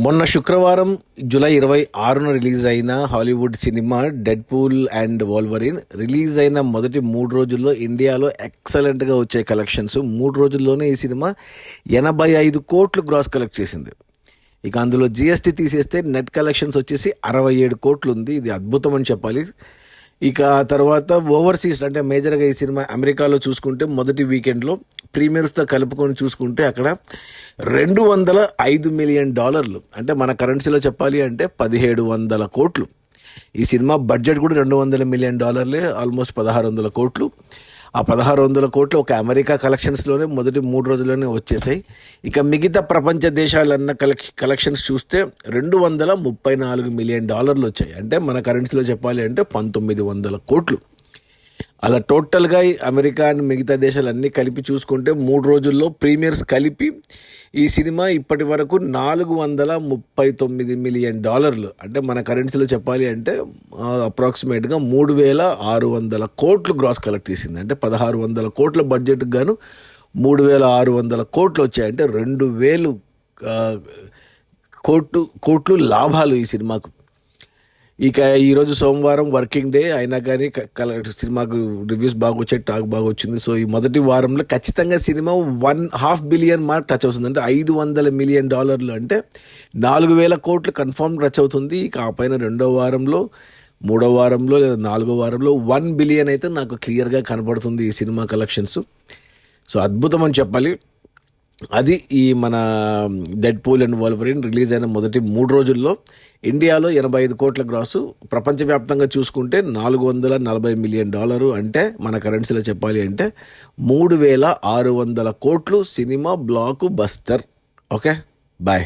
మొన్న శుక్రవారం జూలై 26న రిలీజ్ అయిన Hollywood cinema Deadpool and Wolverine release అయిన మొదటి 3 రోజుల్లో ఇండియాలో ఎక్సలెంట్గా వచ్చే కలెక్షన్స్. 3 రోజుల్లోనే ఈ సినిమా 85 కోట్లు గ్రాస్ కలెక్ట్ చేసింది. ఇక అందులో జిఎస్టీ తీసేస్తే నెట్ కలెక్షన్స్ వచ్చేసి 67 కోట్లు ఉంది. ఇది అద్భుతం అని చెప్పాలి. ఇక తర్వాత ఓవర్సీస్ అంటే మేజర్గా ఈ సినిమా అమెరికాలో చూసుకుంటే మొదటి వీకెండ్లో ప్రీమియర్స్తో కలుపుకొని చూసుకుంటే అక్కడ $205 మిలియన్, అంటే మన కరెన్సీలో చెప్పాలి అంటే 1700 కోట్లు. ఈ సినిమా బడ్జెట్ కూడా $200 మిలియన్, ఆల్మోస్ట్ 1600 కోట్లు. ఆ 1600 కోట్లు ఒక అమెరికా కలెక్షన్స్లోనే మొదటి 3 రోజుల్లోనే వచ్చేసాయి. ఇక మిగతా ప్రపంచ దేశాలన్న కలెక్షన్స్ చూస్తే $234 మిలియన్ వచ్చాయి. అంటే మన కరెన్సీలో చెప్పాలి అంటే 1900 కోట్లు. అలా టోటల్గా అమెరికా అండ్ మిగతా దేశాలన్నీ కలిపి చూసుకుంటే 3 రోజుల్లో ప్రీమియర్స్ కలిపి ఈ సినిమా ఇప్పటి వరకు $439 మిలియన్, అంటే మన కరెన్సీలో చెప్పాలి అంటే అప్రాక్సిమేట్గా 3600 కోట్లు గ్రాస్ కలెక్ట్ చేసింది. అంటే 1600 కోట్ల బడ్జెట్కి గాను 3600 కోట్లు వచ్చాయి. అంటే 2000 కోట్లు లాభాలు ఈ సినిమాకు. ఇక ఈరోజు సోమవారం వర్కింగ్ డే అయినా కానీ సినిమాకు రివ్యూస్ బాగా వచ్చాయి, టాక్ బాగా వచ్చింది. సో ఈ మొదటి వారంలో ఖచ్చితంగా సినిమా $1.5 బిలియన్ మార్క్ టచ్ అవుతుంది. అంటే $500 మిలియన్, అంటే 4000 కోట్లు కన్ఫర్మ్ టచ్ అవుతుంది. ఇక ఆ పైన 2వ వారంలో 3వ వారంలో లేదా 4వ వారంలో $1 బిలియన్ అయితే నాకు క్లియర్గా కనపడుతుంది ఈ సినిమా కలెక్షన్స్. సో అద్భుతం అని చెప్పాలి. అది ఈ మన dead pool and Wolverine release అయిన మొదటి 3 రోజుల్లో ఇండియాలో 85 కోట్ల గ్రాసు, ప్రపంచవ్యాప్తంగా చూసుకుంటే $440 మిలియన్, అంటే మన కరెన్సీలో చెప్పాలి అంటే 3600 కోట్లు. Cinema blockbuster. Okay, bye.